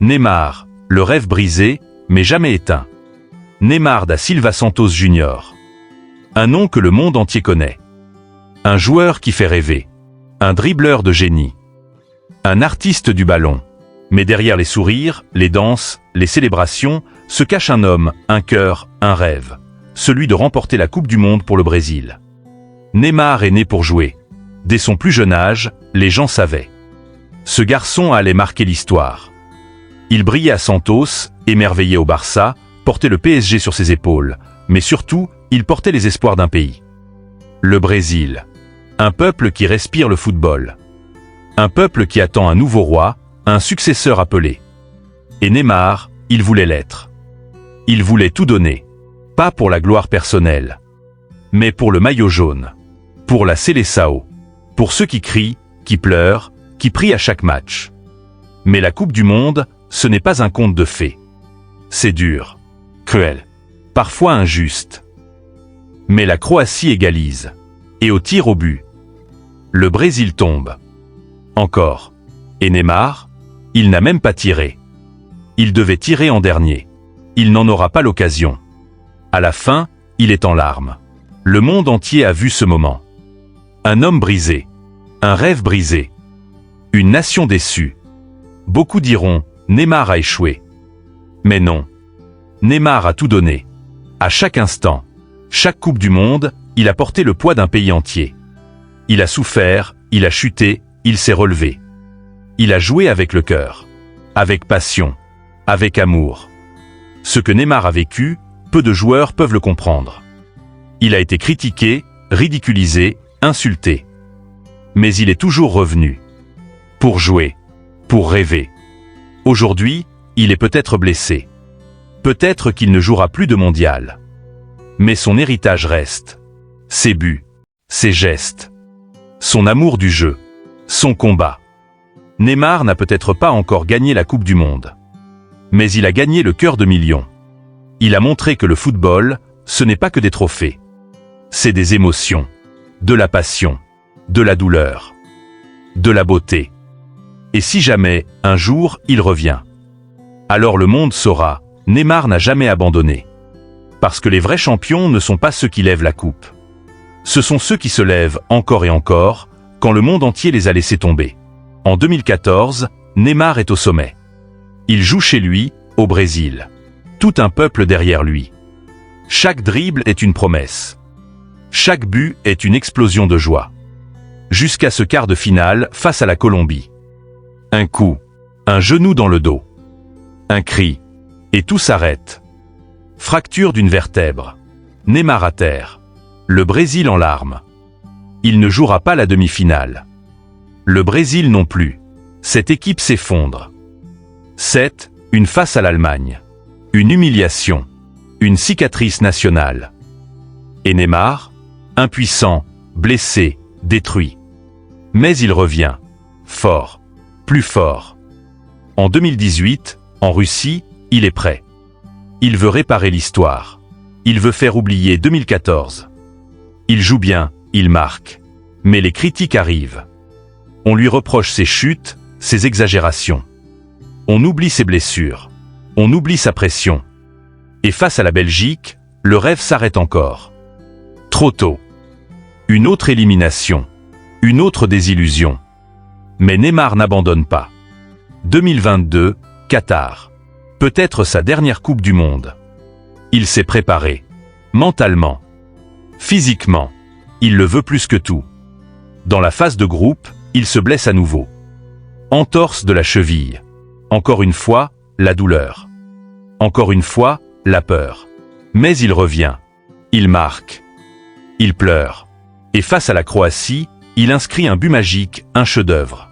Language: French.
Neymar, le rêve brisé, mais jamais éteint. Neymar da Silva Santos Jr. Un nom que le monde entier connaît. Un joueur qui fait rêver. Un dribbleur de génie. Un artiste du ballon. Mais derrière les sourires, les danses, les célébrations, se cache un homme, un cœur, un rêve. Celui de remporter la Coupe du Monde pour le Brésil. Neymar est né pour jouer. Dès son plus jeune âge, les gens savaient. Ce garçon allait marquer l'histoire. Il brillait à Santos, émerveillé au Barça, portait le PSG sur ses épaules, mais surtout, il portait les espoirs d'un pays. Le Brésil. Un peuple qui respire le football. Un peuple qui attend un nouveau roi, un successeur appelé. Et Neymar, il voulait l'être. Il voulait tout donner. Pas pour la gloire personnelle, mais pour le maillot jaune. Pour la Seleção. Pour ceux qui crient, qui pleurent, qui prient à chaque match. Mais la Coupe du Monde, ce n'est pas un conte de fées. C'est dur, cruel, parfois injuste. Mais la Croatie égalise. Et au tir au but, le Brésil tombe. Encore. Et Neymar, il n'a même pas tiré. Il devait tirer en dernier. Il n'en aura pas l'occasion. À la fin, il est en larmes. Le monde entier a vu ce moment. Un homme brisé. Un rêve brisé. Une nation déçue. Beaucoup diront, Neymar a échoué. Mais non. Neymar a tout donné. À chaque instant, chaque Coupe du Monde, il a porté le poids d'un pays entier. Il a souffert, il a chuté, il s'est relevé. Il a joué avec le cœur. Avec passion. Avec amour. Ce que Neymar a vécu, peu de joueurs peuvent le comprendre. Il a été critiqué, ridiculisé, insulté. Mais il est toujours revenu. Pour jouer. Pour rêver. Aujourd'hui, il est peut-être blessé. Peut-être qu'il ne jouera plus de mondial. Mais son héritage reste. Ses buts. Ses gestes. Son amour du jeu. Son combat. Neymar n'a peut-être pas encore gagné la Coupe du Monde. Mais il a gagné le cœur de millions. Il a montré que le football, ce n'est pas que des trophées. C'est des émotions, de la passion, de la douleur, de la beauté. Et si jamais, un jour, il revient, alors le monde saura, Neymar n'a jamais abandonné. Parce que les vrais champions ne sont pas ceux qui lèvent la coupe. Ce sont ceux qui se lèvent encore et encore, quand le monde entier les a laissés tomber. En 2014, Neymar est au sommet. Il joue chez lui, au Brésil. Tout un peuple derrière lui. Chaque dribble est une promesse. Chaque but est une explosion de joie. Jusqu'à ce quart de finale face à la Colombie. Un coup, un genou dans le dos. Un cri, et tout s'arrête. Fracture d'une vertèbre. Neymar à terre. Le Brésil en larmes. Il ne jouera pas la demi-finale. Le Brésil non plus. Cette équipe s'effondre. 7, une face à l'Allemagne. Une humiliation. Une cicatrice nationale. Et Neymar, impuissant, blessé, détruit. Mais il revient. Fort. Plus fort. En 2018, en Russie, il est prêt. Il veut réparer l'histoire. Il veut faire oublier 2014. Il joue bien, il marque. Mais les critiques arrivent. On lui reproche ses chutes, ses exagérations. On oublie ses blessures. On oublie sa pression. Et face à la Belgique, le rêve s'arrête encore. Trop tôt. Une autre élimination. Une autre désillusion. Mais Neymar n'abandonne pas. 2022, Qatar. Peut-être sa dernière Coupe du Monde. Il s'est préparé. Mentalement. Physiquement. Il le veut plus que tout. Dans la phase de groupe, il se blesse à nouveau. Entorse de la cheville. Encore une fois, la douleur. Encore une fois, la peur. Mais il revient. Il marque. Il pleure. Et face à la Croatie, il inscrit un but magique, un chef-d'œuvre.